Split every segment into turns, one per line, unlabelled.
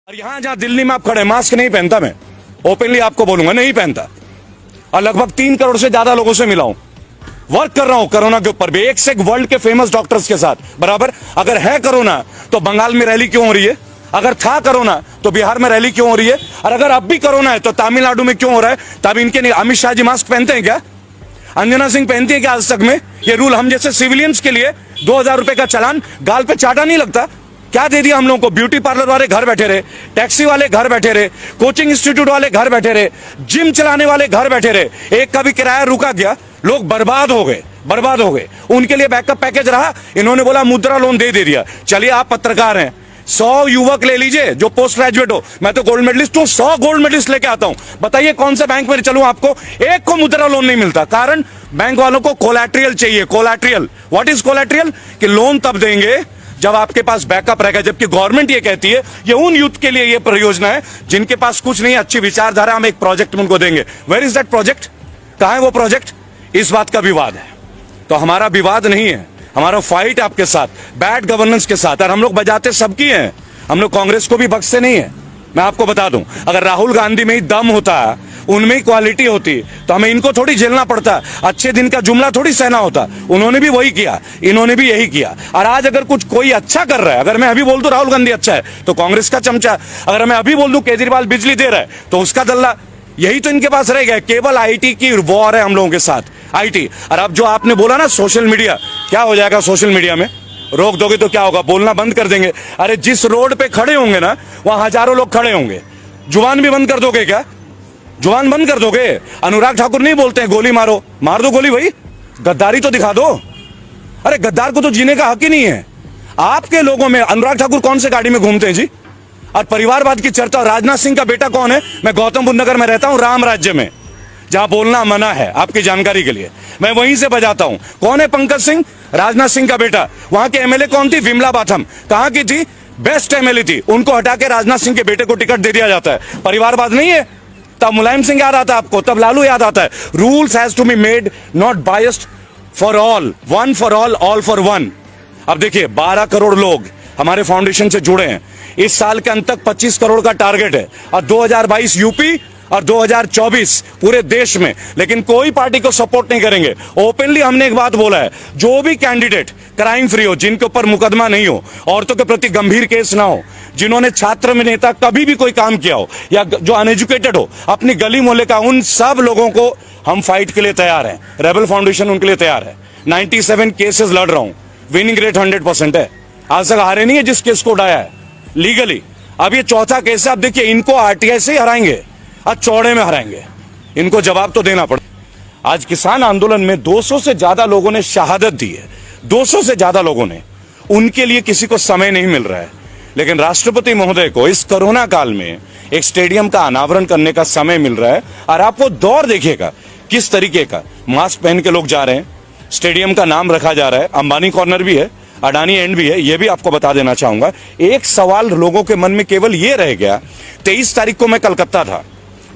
और यहां जहां दिल्ली में आप खड़े, मास्क नहीं पहनता, मैं ओपनली आपको बोलूंगा नहीं पहनता, और लगभग 3 करोड़ से ज्यादा लोगों से मिला हूं, वर्क कर रहा हूं कोरोना के ऊपर भी, एक से एक वर्ल्ड के फेमस डॉक्टर्स के साथ बराबर। अगर है कोरोना तो बंगाल में रैली क्यों हो रही है? अगर था कोरोना तो बिहार में रैली क्यों हो रही है? और अगर अब भी कोरोना है तो तमिलनाडु में क्यों हो रहा है? तब इनके अमित शाह जी मास्क पहनते हैं क्या? अंजना सिंह पहनती है क्या आज तक में? ये रूल हम जैसे सिविलियंस के लिए 2000 रुपए का चालान, गाल पे चाटा नहीं लगता? क्या दे दिया हम लोगों को? ब्यूटी पार्लर वाले घर बैठे रहे, टैक्सी वाले घर बैठे रहे, कोचिंग इंस्टीट्यूट वाले घर बैठे रहे, जिम चलाने वाले घर बैठे रहे, एक का भी किराया रुका गया, लोग बर्बाद हो गए, बर्बाद हो गए। उनके लिए बैकअप पैकेज रहा, इन्होंने बोला मुद्रा लोन दे दिया। चलिए आप पत्रकार हैं, 100 युवक ले लीजिए जो पोस्ट ग्रेजुएट हो, मैं तो गोल्ड मेडलिस्ट हूं, 100 गोल्ड मेडलिस्ट लेके आता हूं, बताइए कौन से बैंक में चलूं? आपको एक को मुद्रा लोन नहीं मिलता, कारण बैंक वालों को कोलैटरल चाहिए। Collateral, what is collateral? कि लोन तब देंगे जब आपके पास बैकअप रहेगा, जबकि गवर्नमेंट ये कहती है ये उन यूथ के लिए ये परियोजना है जिनके पास कुछ नहीं, अच्छी विचारधारा, हम एक प्रोजेक्ट उनको देंगे। Where is that project? कहां है वो प्रोजेक्ट? इस बात का विवाद है। तो हमारा विवाद नहीं है, हमारा फाइट आपके साथ, बैड गवर्नेंस के साथ, और हम लोग बजाते सबकी हैं, हम लोग कांग्रेस को भी बख्शते नहीं है। मैं आपको बता दूं, अगर राहुल गांधी में ही दम होता, उनमें ही क्वालिटी होती, तो हमें इनको थोड़ी झेलना पड़ता, अच्छे दिन का जुमला थोड़ी सहना होता। उन्होंने भी वही किया, इन्होंने भी यही किया। और आज अगर कुछ कोई अच्छा कर रहा है, अगर मैं अभी बोल दूं राहुल गांधी अच्छा है तो कांग्रेस का चमचा, अगर मैं अभी बोल दूं केजरीवाल बिजली दे रहा है तो उसका दल्ला, यही तो इनके पास रह गया। केवल आईटी की वॉर है हम लोगों के साथ, आईटी। और अब जो आपने बोला ना सोशल मीडिया, क्या हो जाएगा सोशल मीडिया में? रोक दोगे तो क्या होगा? बोलना बंद कर देंगे। अरे जिस रोड पे खड़े होंगे ना, वहां हजारों लोग खड़े होंगे। जुबान भी बंद कर दोगे क्या? जुबान बंद कर दोगे? अनुराग ठाकुर नहीं बोलते हैं गोली मारो, मार दो गोली भाई, गद्दारी तो दिखा दो। अरे गद्दार को तो जीने का हक ही नहीं है। आपके लोगों में अनुराग ठाकुर कौन से गाड़ी में घूमते हैं जी? और परिवारवाद की चर्चा, राजनाथ सिंह का बेटा कौन है? मैं गौतम बुद्ध नगर में रहता हूं, राम राज्य में, जहां बोलना मना है, आपकी जानकारी के लिए मैं वहीं से बजाता हूं। कौन है पंकज सिंह? राजनाथ सिंह का बेटा। वहां के एमएलए कौन थी? विमला बाथम। कहां की थी? बेस्ट एमएलए थी, उनको हटा के राजनाथ सिंह के बेटे को टिकट दे दिया जाता है। परिवारवाद नहीं है? तब मुलायम सिंह याद आता है आपको, तब लालू याद आता है। Rules has to be made not biased for all, one for all for one. अब देखिए 12 करोड़ लोग हमारे फाउंडेशन से जुड़े हैं, इस साल के अंत तक 25 करोड़ का टारगेट है, और 2022 यूपी और 2024 पूरे देश में। लेकिन कोई पार्टी को सपोर्ट नहीं करेंगे। ओपनली हमने एक बात बोला है, जो भी कैंडिडेट क्राइम फ्री हो, जिनके ऊपर मुकदमा नहीं हो, औरतों के प्रति गंभीर केस ना हो, जिन्होंने छात्र में नेता कभी भी कोई काम किया हो, या जो अनएजुकेटेड हो, अपनी गली मोहल्ले का, उन सब लोगों को हम फाइट के लिए तैयार हैं। रेबल फाउंडेशन उनके लिए तैयार है। 97 केसेस लड़ रहा हूं, विनिंग रेट 100% है। आज तक हारे नहीं है जिस केस को उठाया है लीगली। अब ये चौथा केस है। अब देखिए इनको आरटीआई से ही हराएंगे, आज चौड़े में हराएंगे, इनको जवाब तो देना पड़े। आज किसान आंदोलन में 200 से ज्यादा लोगों ने शहादत दी है, 200 से ज्यादा लोगों ने। उनके लिए किसी को समय नहीं मिल रहा है, लेकिन राष्ट्रपति महोदय को इस कोरोना काल में एक स्टेडियम का अनावरण करने का समय मिल रहा है। और आप वो दौर देखिएगा किस तरीके का, मास्क पहन के लोग जा रहे हैं, स्टेडियम का नाम रखा जा रहा है, अंबानी कॉर्नर भी है, अडानी एंड भी है। यह भी आपको बता देना चाहूंगा। एक सवाल लोगों के मन में केवल ये रह गया, 23 तारीख को मैं कलकत्ता था,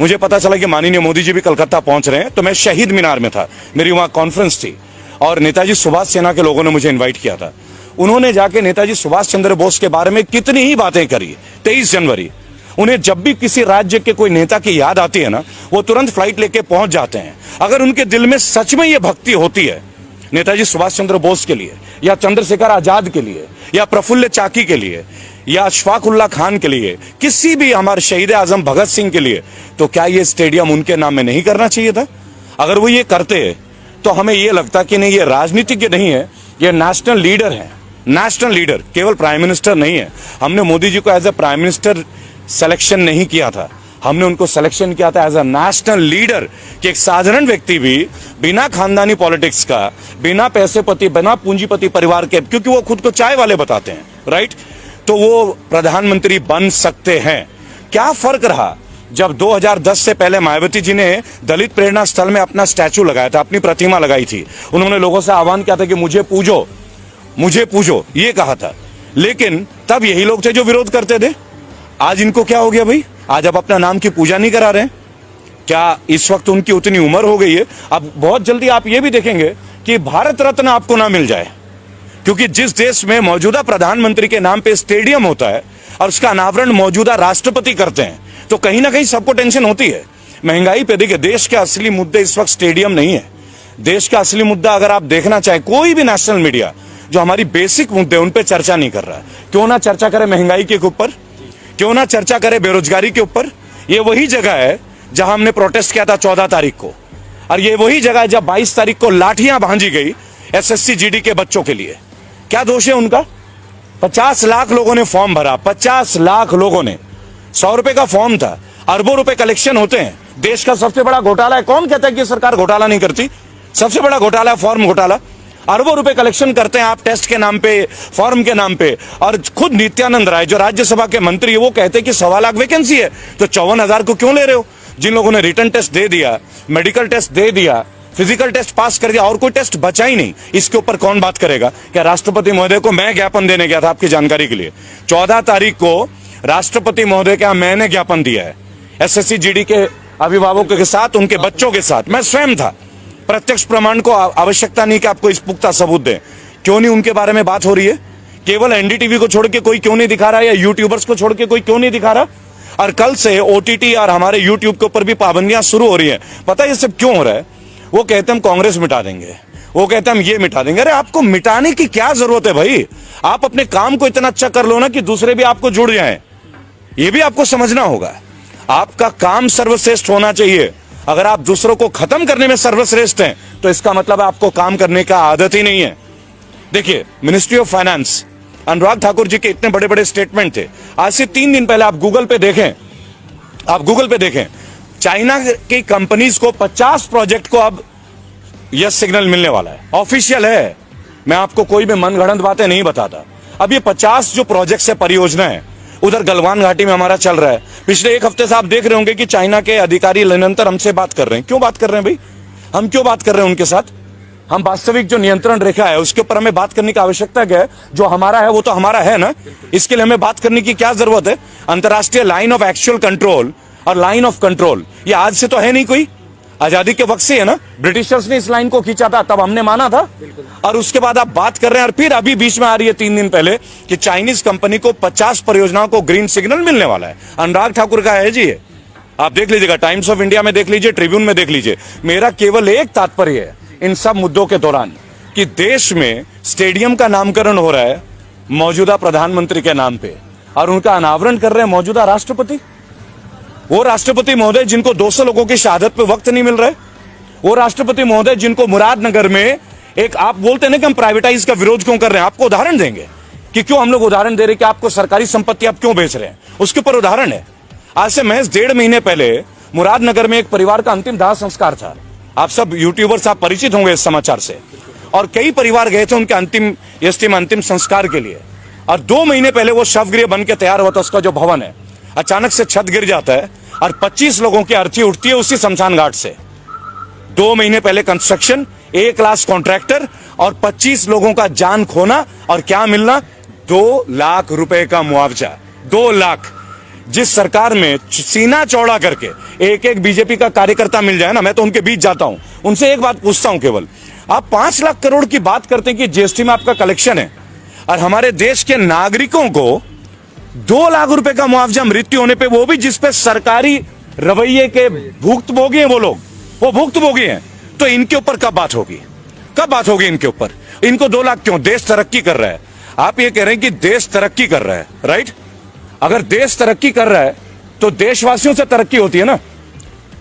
मुझे पता चला कि माननीय मोदी जी भी कलकत्ता पहुंच रहे हैं, तो मैं शहीद मीनार में था, मेरी वहां कॉन्फ्रेंस थी, और नेताजी सुभाष सेना के लोगों ने मुझे इनवाइट किया था। उन्होंने जाके नेताजी सुभाष चंद्र बोस के बारे में कितनी ही बातें करी। 23 जनवरी, उन्हें जब भी किसी राज्य के कोई नेता की याद आती है ना, वो तुरंत फ्लाइट लेके पहुंच जाते हैं। अगर उनके दिल में सच में ये भक्ति होती है नेताजी सुभाष चंद्र बोस के लिए, या चंद्रशेखर आजाद के लिए, या प्रफुल्ल चाकी के लिए, या अशफाक उल्लाह खान के लिए, किसी भी हमारे शहीद आजम भगत सिंह के लिए, तो क्या ये स्टेडियम उनके नाम में नहीं करना चाहिए था? अगर वो ये करते तो हमें ये लगता कि नहीं, ये राजनीतिज्ञ नहीं है, ये नेशनल लीडर है। नेशनल लीडर, केवल प्राइम मिनिस्टर नहीं है। हमने मोदी जी को as a prime minister selection नहीं किया था, हमने उनको सिलेक्शन किया था एज अ नेशनल लीडर, कि एक साधारण व्यक्ति भी बिना खानदानी पॉलिटिक्स का, बिना पैसेपति, बिना पूंजीपति परिवार के, क्योंकि वो खुद को चाय वाले बताते हैं, राइट, तो वो प्रधानमंत्री बन सकते हैं। क्या फर्क रहा जब 2010 से पहले मायावती जी ने दलित प्रेरणा स्थल में अपना स्टैचू लगाया था, अपनी प्रतिमा लगाई थी, उन्होंने लोगों से आह्वान किया था कि मुझे पूजो, मुझे पूजो, ये कहा था। लेकिन तब यही लोग थे जो विरोध करते थे। आज इनको क्या हो गया भाई? आज अब अपना नाम की पूजा नहीं करा रहे? क्या इस वक्त उनकी उतनी उम्र हो गई है? अब बहुत जल्दी आप ये भी देखेंगे कि भारत रत्न आपको ना मिल जाए, क्योंकि जिस देश में मौजूदा प्रधानमंत्री के नाम पे स्टेडियम होता है, और उसका अनावरण मौजूदा राष्ट्रपति करते हैं, तो कहीं ना कहीं सबको टेंशन होती है महंगाई पे। देखिए, देश के असली मुद्दे इस वक्त स्टेडियम नहीं है। देश का असली मुद्दा अगर आप देखना चाहे, कोई भी नेशनल मीडिया जो हमारी बेसिक मुद्दे उन पे चर्चा नहीं कर रहा है। क्यों ना चर्चा करे महंगाई के ऊपर, क्यों ना चर्चा करे बेरोजगारी के ऊपर। ये वही जगह है जहां हमने प्रोटेस्ट किया था 14 तारीख को, और ये वही जगह है जब 22 तारीख को लाठियां भांजी गई एसएससी जीडी के बच्चों के लिए। क्या दोष है उनका? 50 लाख लोगों ने फॉर्म भरा, 50 लाख लोगों ने। 100 रुपए का फॉर्म था, अरबों रुपए कलेक्शन होते हैं। देश का सबसे बड़ा घोटाला है। कौन कहता है कि सरकार घोटाला नहीं करती? सबसे बड़ा घोटाला है फॉर्म घोटाला। अरबों रुपए कलेक्शन करते हैं आप टेस्ट के नाम पे, फॉर्म के नाम पे। और खुद नित्यानंद राय जो राज्यसभा के मंत्री है वो कहते हैं कि 1.25 लाख वैकेंसी है, तो 54,000 को क्यों ले रहे हो? जिन लोगों ने रिटर्न टेस्ट दे दिया, मेडिकल टेस्ट दे दिया, फिजिकल टेस्ट पास कर दिया और कोई टेस्ट बचा ही नहीं, इसके ऊपर कौन बात करेगा? क्या राष्ट्रपति महोदय को मैं ज्ञापन देने गया था, आपकी जानकारी के लिए 14 तारीख को राष्ट्रपति महोदय का मैंने ज्ञापन दिया है एसएससी जीडी के अभिभावकों के साथ, उनके बच्चों के साथ। मैं स्वयं था। प्रत्यक्ष प्रमाण को आवश्यकता नहीं कि आपको इस पुख्ता सबूत दें। क्यों नहीं उनके बारे में बात हो रही है? केवल एनडीटीवी को छोड़ के कोई क्यों नहीं दिखा रहा है, या यूट्यूबर्स को छोड़ के कोई क्यों नहीं दिखा रहा? और कल से ओटीटी और हमारे यूट्यूब के ऊपर भी पाबंदियां शुरू हो रही है। पता है ये सब क्यों हो रहा है? वो कहते हम कांग्रेस मिटा देंगे, वो कहते हम ये मिटा देंगे। अरे आपको मिटाने की क्या जरूरत है भाई? आप अपने काम को इतना अच्छा कर लो ना कि दूसरे भी आपको जुड़ जाएं। ये भी आपको समझना होगा। आपका काम सर्वश्रेष्ठ होना चाहिए। अगर आप दूसरों को खत्म करने में सर्वश्रेष्ठ हैं तो इसका मतलब आपको काम करने का आदत ही नहीं है। देखिए, ministry of finance, Anurag Thakur ji के इतने बड़े बड़े स्टेटमेंट थे। आज से 3 दिन पहले आप गूगल पे देखें, चाइना की कंपनीज को 50 प्रोजेक्ट को अब यस सिग्नल मिलने वाला है। ऑफिशियल है, मैं आपको कोई भी मनगढ़ंत बातें नहीं बताता। अब ये 50 जो प्रोजेक्ट है, परियोजना है, उधर गलवान घाटी में हमारा चल रहा है। पिछले 1 हफ्ते से आप देख रहे होंगे कि चाइना के अधिकारी निरंतर हमसे बात कर रहे हैं। क्यों बात कर रहे हैं भाई? हम क्यों बात कर रहे हैं उनके साथ? हम वास्तविक जो नियंत्रण रेखा है उसके ऊपर हमें बात करने की आवश्यकता क्या है? जो हमारा है वो तो हमारा है ना, इसके लिए हमें बात करने की क्या जरूरत है? अंतर्राष्ट्रीय लाइन ऑफ एक्चुअल कंट्रोल और लाइन ऑफ कंट्रोल ये आज से तो है नहीं, कोई आजादी के वक्त से है ना। ब्रिटिशर्स ने इस लाइन को खींचा था, तब हमने माना था। और उसके बाद आप बात कर रहे हैं, और फिर अभी बीच में आ रही है 3 दिन पहले कि चाइनीज कंपनी को 50 परियोजनाओं को ग्रीन सिग्नल मिलने वाला है। अनुराग ठाकुर का है जी ये, आप देख लीजिएगा, टाइम्स ऑफ इंडिया में देख लीजिए, ट्रिब्यून में देख लीजिए। मेरा केवल एक तात्पर्य है इन सब मुद्दों के दौरान कि देश में स्टेडियम का नामकरण हो रहा है मौजूदा प्रधानमंत्री के नाम पे, और उनका अनावरण कर रहे हैं मौजूदा राष्ट्रपति। वो राष्ट्रपति महोदय जिनको 200 लोगों की शहादत पे वक्त नहीं मिल रहा है, वो राष्ट्रपति महोदय जिनको मुरादनगर में एक, आप बोलते हैं ना कि हम प्राइवेटाइज का विरोध क्यों कर रहे हैं, आपको उदाहरण देंगे कि क्यों हम लोग उदाहरण दे रहे हैं कि आपको सरकारी संपत्ति आप क्यों बेच रहे हैं, उसके ऊपर उदाहरण है। आज से महज 1.5 महीने पहले मुरादनगर में एक परिवार का अंतिम दाह संस्कार था। आप सब यूट्यूबर्स आप परिचित होंगे इस समाचार से, और कई परिवार गए थे उनके अंतिम संस्कार के लिए। और 2 महीने पहले वो शवगृह बन के तैयार हुआ था, उसका जो भवन है, अचानक से छत गिर जाता है और 25 लोगों की अर्थी उठती है उसी शमशान घाट से। 2 महीने पहले कंस्ट्रक्शन, 1 लाख कॉन्ट्रैक्टर और 25 लोगों का जान खोना, और क्या मिलना? 2 लाख रुपए का मुआवजा। 2 लाख। जिस सरकार में सीना चौड़ा करके एक बीजेपी का कार्यकर्ता मिल जाए ना, मैं तो उनके बीच जाता हूं, उनसे एक बात पूछता हूं केवल, आप 5 लाख करोड़ की बात करते हैं कि जीएसटी में आपका कलेक्शन है, और हमारे देश के नागरिकों को 2 लाख रुपए का मुआवजा मृत्यु होने पे, वो भी जिसपे सरकारी रवैये के भुक्तभोगी हैं वो लोग, वो भुक्तभोगी हैं, तो इनके ऊपर कब बात होगी? कब बात होगी इनके ऊपर? इनको 2 लाख क्यों? देश तरक्की कर रहा है। आप ये कह रहे हैं कि देश तरक्की कर रहा है, राइट? अगर देश तरक्की कर रहा है तो देशवासियों से तरक्की होती है ना।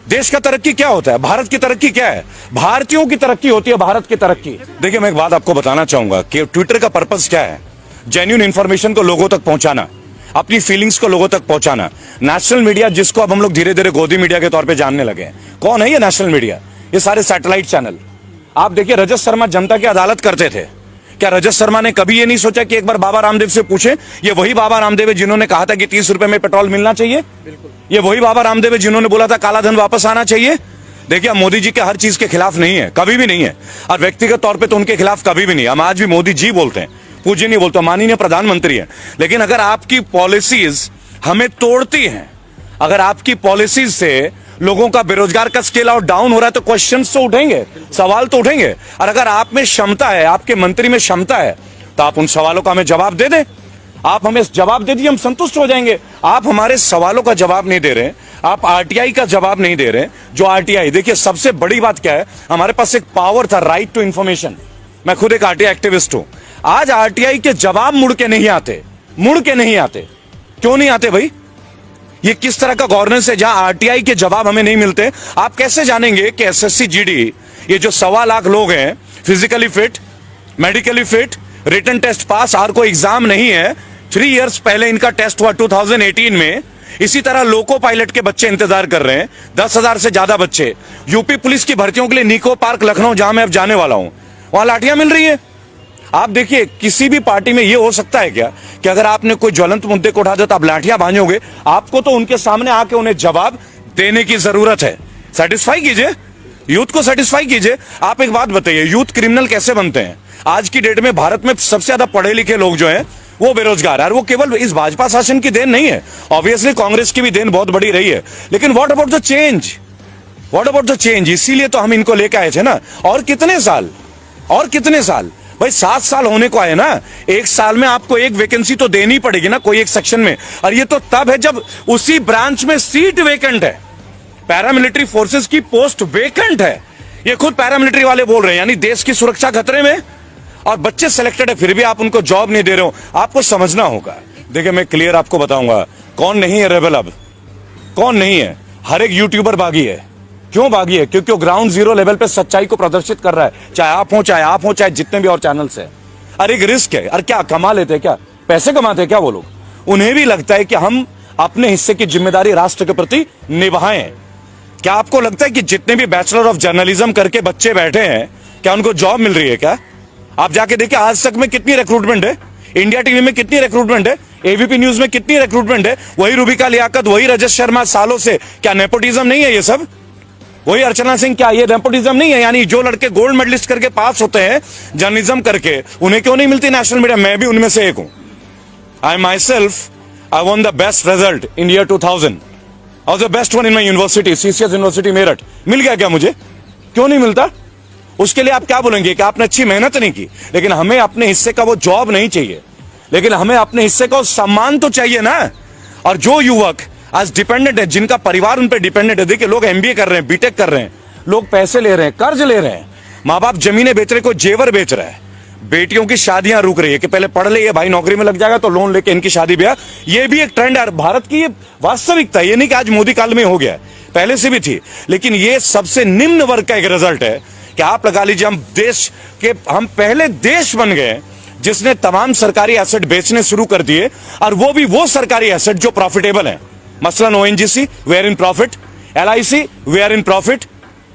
देश का तरक्की क्या होता है? भारत की तरक्की क्या है? भारतीयों की तरक्की होती है, भारत की तरक्की। देखिए, मैं एक बात आपको बताना चाहूंगा कि ट्विटर का पर्पस क्या है? जेन्युइन इंफॉर्मेशन को लोगों तक पहुंचाना, अपनी फीलिंग्स को लोगों तक पहुंचाना। नेशनल मीडिया, जिसको अब हम लोग धीरे धीरे गोदी मीडिया के तौर पे जानने लगे हैं, कौन है ये नेशनल मीडिया? ये सारे सैटेलाइट चैनल। आप देखिए, रजत शर्मा जनता की अदालत करते थे। क्या रजत शर्मा ने कभी ये नहीं सोचा कि एक बार बाबा रामदेव से पूछे? ये वही बाबा रामदेव है जिन्होंने कहा था कि 30 रुपए में पेट्रोल मिलना चाहिए। ये वही बाबा रामदेव है जिन्होंने बोला था काला धन वापस आना चाहिए। देखिए, हम मोदी जी के हर चीज के खिलाफ नहीं है, कभी भी नहीं है, और व्यक्तिगत तौर पे तो उनके खिलाफ कभी भी नहीं। हम आज भी मोदी जी बोलते हैं, पूज्य नहीं बोलते, माननीय प्रधानमंत्री है। लेकिन अगर आपकी पॉलिसीज हमें तोड़ती हैं, अगर आपकी पॉलिसीज से लोगों का बेरोजगार का स्केल आउट डाउन हो रहा है, तो क्वेश्चंस तो उठेंगे, सवाल तो उठेंगे। और अगर आप में क्षमता है, आपके मंत्री में क्षमता है, तो आप उन सवालों का हमें जवाब दे दें। आप हमें जवाब दे दीजिए, हम संतुष्ट हो जाएंगे। आप हमारे सवालों का जवाब नहीं दे रहे, आप आरटीआई का जवाब नहीं दे रहे। जो आरटीआई, देखिए सबसे बड़ी बात क्या है, हमारे पास एक पावर था, राइट टू इंफॉर्मेशन। मैं खुद एक आरटीआई एक्टिविस्ट हूं। आज आरटीआई के जवाब मुड़ के नहीं आते, मुड़ के नहीं आते। क्यों नहीं आते भाई? ये किस तरह का गवर्नेंस है जहां आरटीआई के जवाब हमें नहीं मिलते? आप कैसे जानेंगे कि एसएससी जीडी, ये जो 1.25 लाख लोग हैं, physically fit, medically fit, written test pass, और कोई एग्जाम नहीं है। 3 इयर्स पहले इनका टेस्ट हुआ 2018 में। इसी तरह लोको पायलट के बच्चे इंतजार कर रहे हैं, 10,000 से ज्यादा बच्चे। यूपी पुलिस की भर्तियों के लिए निको पार्क लखनऊ, जहां मैं अब जाने वाला हूं, वहां लाठियां मिल रही है। आप देखिए, किसी भी पार्टी में यह हो सकता है क्या कि अगर आपने कोई ज्वलंत मुद्दे को उठा दिया तो आप लाठियां भांजोगे? आपको तो उनके सामने आके उन्हें जवाब देने की जरूरत है। सेटिस्फाई कीजिए, यूथ को सेटिस्फाई कीजिए। आप एक बात बताइए, यूथ क्रिमिनल कैसे बनते हैं? आज की डेट में भारत में सबसे ज्यादा पढ़े लिखे लोग जो हैं वो बेरोजगार है, और वो केवल इस भाजपा शासन की देन नहीं है, ऑब्वियसली कांग्रेस की भी देन बहुत बड़ी रही है। लेकिन what about the change? What about the change? इसीलिए तो हम इनको लेकर आए थे ना। और कितने साल, और कितने साल भाई? 7 साल होने को आए ना। 1 साल में आपको एक वैकेंसी तो देनी पड़ेगी ना, कोई एक सेक्शन में। और ये तो तब है जब उसी ब्रांच में सीट वेकेंट है, पैरामिलिट्री फोर्सेस की पोस्ट वेकेंट है। ये खुद पैरामिलिट्री वाले बोल रहे हैं, यानी देश की सुरक्षा खतरे में, और बच्चे सिलेक्टेड है, फिर भी आप उनको जॉब नहीं दे रहे हो। आपको समझना होगा। देखिए, मैं क्लियर आपको बताऊंगा कौन नहीं है रेबल। अब कौन नहीं है? हर एक यूट्यूबर बागी है। क्यों बागी है? क्योंकि वो ग्राउंड जीरो लेवल पे सच्चाई को प्रदर्शित कर रहा है, चाहे आप हो चाहे जितने भी और चैनल्स है। अरे एक रिस्क है। अरे क्या कमा लेते हैं? क्या पैसे कमाते हैं क्या वो लोग? उन्हें भी लगता है कि हम अपने हिस्से की जिम्मेदारी राष्ट्र के प्रति निभाएं। क्या आपको लगता है कि जितने भी बैचलर ऑफ जर्नलिज्म करके बच्चे बैठे हैं, क्या उनको जॉब मिल रही है? क्या आप जाके देखिए, आज तक में कितनी रिक्रूटमेंट है, इंडिया टीवी में कितनी रिक्रूटमेंट है, एबीपी न्यूज में कितनी रिक्रूटमेंट है। वही रूबिका लियाकत, वही रजत शर्मा सालों से। क्या नेपोटिज्म नहीं है ये सब? वही अर्चना सिंह, क्या ये नेपोटिज्म नहीं है? यानी जो लड़के गोल्ड मेडलिस्ट करके पास होते हैं जर्नलिज्म करके, उन्हें क्यों नहीं मिलती नेशनल मीडिया? मैं भी उनमें से एक हूं। I myself, I won the best result in year 2000 और the best one in my university, CCS university Meerut. मिल गया क्या मुझे? क्यों नहीं मिलता? उसके लिए आप क्या बोलेंगे कि आपने अच्छी मेहनत नहीं की? लेकिन हमें अपने हिस्से का वो जॉब नहीं चाहिए, लेकिन हमें अपने हिस्से का सम्मान तो चाहिए ना। और जो युवक आज डिपेंडेंट है, जिनका परिवार उन पर डिपेंडेंट है, देखिए लोग एमबीए कर रहे हैं, बीटेक कर रहे हैं, लोग पैसे ले रहे हैं, कर्ज ले रहे हैं, माँ बाप जमीनें बेच रहे, कोई जेवर बेच रहा है, बेटियों की शादियां रुक रही है कि पहले पढ़ ले, ये भाई नौकरी में लग जाएगा तो लोन लेके इनकी शादी ब्याह। ये भी एक ट्रेंड है भारत की, ये वास्तविकता। ये नहीं कि आज मोदी काल में हो गया, पहले से भी थी। लेकिन ये सबसे निम्न वर्ग का एक रिजल्ट है कि आप लगा लीजिए, हम पहले देश बन गए जिसने तमाम सरकारी एसेट बेचने शुरू कर दिए, और वो भी वो सरकारी एसेट जो प्रॉफिटेबल है। मसलन ONGC, we are in profit, LIC, we are in profit,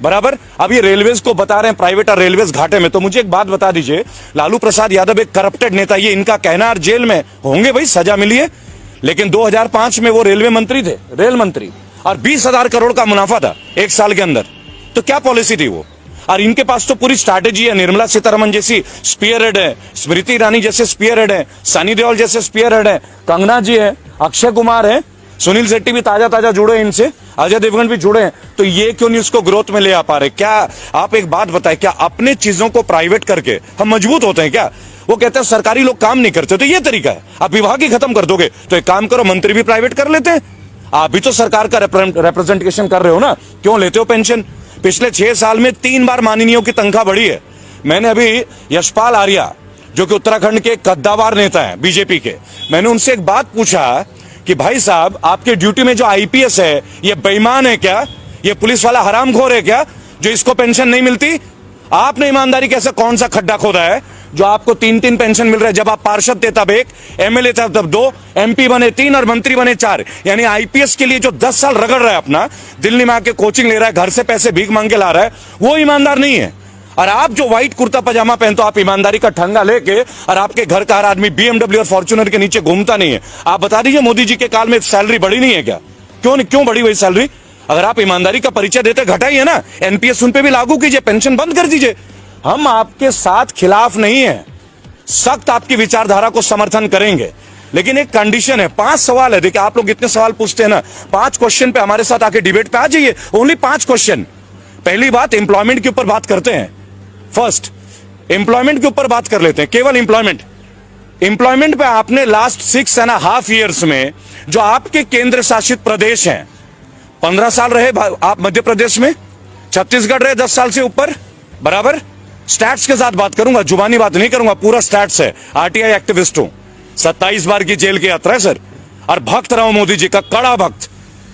बराबर। अब ये रेलवेज को बता रहे हैं प्राइवेट और रेलवेज घाटे में। तो मुझे एक बात बता दीजिए, लालू प्रसाद यादव एक करप्टेड नेता, ये इनका कहना, और जेल में होंगे भाई, सजा मिली है। लेकिन 2005 में वो रेलवे मंत्री थे, रेल मंत्री, और 20,000 करोड़ का मुनाफा था 1 साल के अंदर। तो क्या पॉलिसी थी वो? और इनके पास तो पूरी स्ट्रैटेजी है। निर्मला सीतारमण जैसी स्पीयर हेड है, स्मृति ईरानी जैसे स्पीयर हेड है, सनी देओल जैसे स्पीयर हेड है, कंगना जी है, अक्षय कुमार है, सुनील शेट्टी भी ताजा जुड़े इनसे, अजय देवगन भी जुड़े हैं। तो ये क्यों नहीं उसको ग्रोथ में ले आ पा रहे? क्या आप एक बात बताएं, क्या अपने चीजों को प्राइवेट करके हम मजबूत होते हैं क्या? वो कहते हैं सरकारी लोग काम नहीं करते, तो ये तरीका है, आप विभाग ही खत्म कर दोगे। तो एक काम करो, मंत्री भी प्राइवेट कर लेते हैं। आप भी तो सरकार का रिप्रेजेंटेशन कर रहे हो ना, क्यों लेते हो पेंशन? पिछले 6 साल में 3 बार माननीयों की तनख्वाह बढ़ी है। मैंने अभी यशपाल आर्या, जो कि उत्तराखंड के कद्दावर नेता हैं बीजेपी के, मैंने उनसे एक बात पूछा कि भाई साहब, आपके ड्यूटी में जो आईपीएस है, ये बेईमान है क्या? ये पुलिस वाला हरामखोर है क्या, जो इसको पेंशन नहीं मिलती? आपने ईमानदारी कैसे, कौन सा खड्डा खोदा है जो आपको 3-3 पेंशन मिल रहा है? जब आप पार्षद थे तब 1, एमएलए थे तब 2, एमपी बने 3 और मंत्री बने 4। यानी आईपीएस के लिए जो 10 साल रगड़ रहा है अपना, दिल्ली में आके कोचिंग ले रहा है, घर से पैसे भीख मांग के ला रहा है, वो ईमानदार नहीं है। और आप जो व्हाइट कुर्ता पजामा पहनते हो, आप ईमानदारी का ठंगा लेके, और आपके घर का हर आदमी बीएमडब्ल्यू और फॉर्च्यूनर के नीचे घूमता नहीं है। आप बता दीजिए, मोदी जी के काल में सैलरी बढ़ी नहीं है क्या? क्यों बढ़ी वही सैलरी? अगर आप ईमानदारी का परिचय देते, घटाइए ना, एनपीएस उन पे भी लागू कीजिए, पेंशन बंद कर दीजिए। हम आपके साथ खिलाफ नहीं है, सख्त आपकी विचारधारा को समर्थन करेंगे, लेकिन एक कंडीशन है। 5 सवाल है। देखिए, आप लोग इतने सवाल पूछते हैं ना, 5 क्वेश्चन पे हमारे साथ आके डिबेट पे आ जाइए, ओनली 5 क्वेश्चन। पहली बात, एम्प्लॉयमेंट के ऊपर बात करते हैं। फर्स्ट, एम्प्लॉयमेंट के ऊपर बात कर लेते हैं, केवल एम्प्लॉयमेंट। एम्प्लॉयमेंट पे आपने लास्ट 6.5 years में जो आपके केंद्र शासित प्रदेश हैं, 15 साल रहे आप मध्य प्रदेश में, छत्तीसगढ़ रहे 10 साल से ऊपर, बराबर। स्टैट्स के साथ बात करूंगा, जुबानी बात नहीं करूंगा, पूरा स्टैट्स है। आरटीआई एक्टिविस्ट हूं, 27 बार की जेल की यात्रा है सर, और भक्त रहा हूं मोदी जी का, कड़ा भक्त।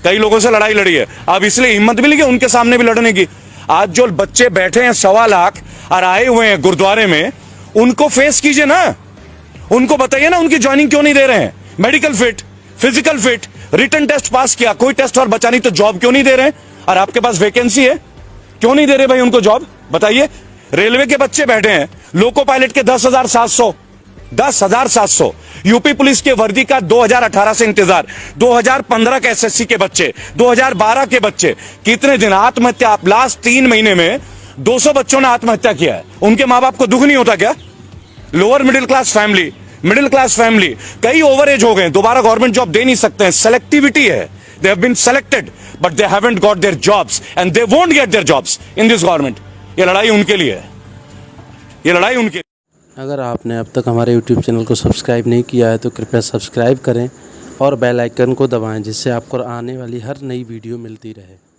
कई लोगों से लड़ाई लड़ी है, अब इसलिए हिम्मत मिली कि उनके सामने भी लड़ने की। आज जो बच्चे बैठे हैं 1.25 लाख और आए हुए हैं गुरुद्वारे में, उनको फेस कीजिए ना, उनको बताइए ना उनकी ज्वाइनिंग क्यों नहीं दे रहे हैं। Medical fit, physical fit, written test pass किया, कोई टेस्ट और बचा नहीं, तो जॉब क्यों नहीं दे रहे हैं? और आपके पास वैकेंसी है, क्यों नहीं दे रहे भाई उनको जॉब, बताइए। रेलवे के बच्चे बैठे हैं, लोको पायलट के 10,700, यूपी पुलिस के वर्दी का 2018 से इंतजार, 2015 के एसएससी के बच्चे, 2012 के बच्चे, कितने दिन आत्महत्या। आप लास्ट 3 महीने में 200 बच्चों ने आत्महत्या किया है। उनके मां बाप को दुख नहीं होता क्या? लोअर मिडिल क्लास फैमिली, कई ओवर एज हो गए, दोबारा गवर्नमेंट जॉब दे नहीं सकते हैं, सेलेक्टिविटी है। They have been selected but they haven't got their jobs and they won't get their jobs in this government. ये लड़ाई उनके लिए है, ये लड़ाई उनके।
अगर आपने अब तक हमारे YouTube चैनल को सब्सक्राइब नहीं किया है तो कृपया सब्सक्राइब करें और बेल आइकन को दबाएं, जिससे आपको आने वाली हर नई वीडियो मिलती रहे।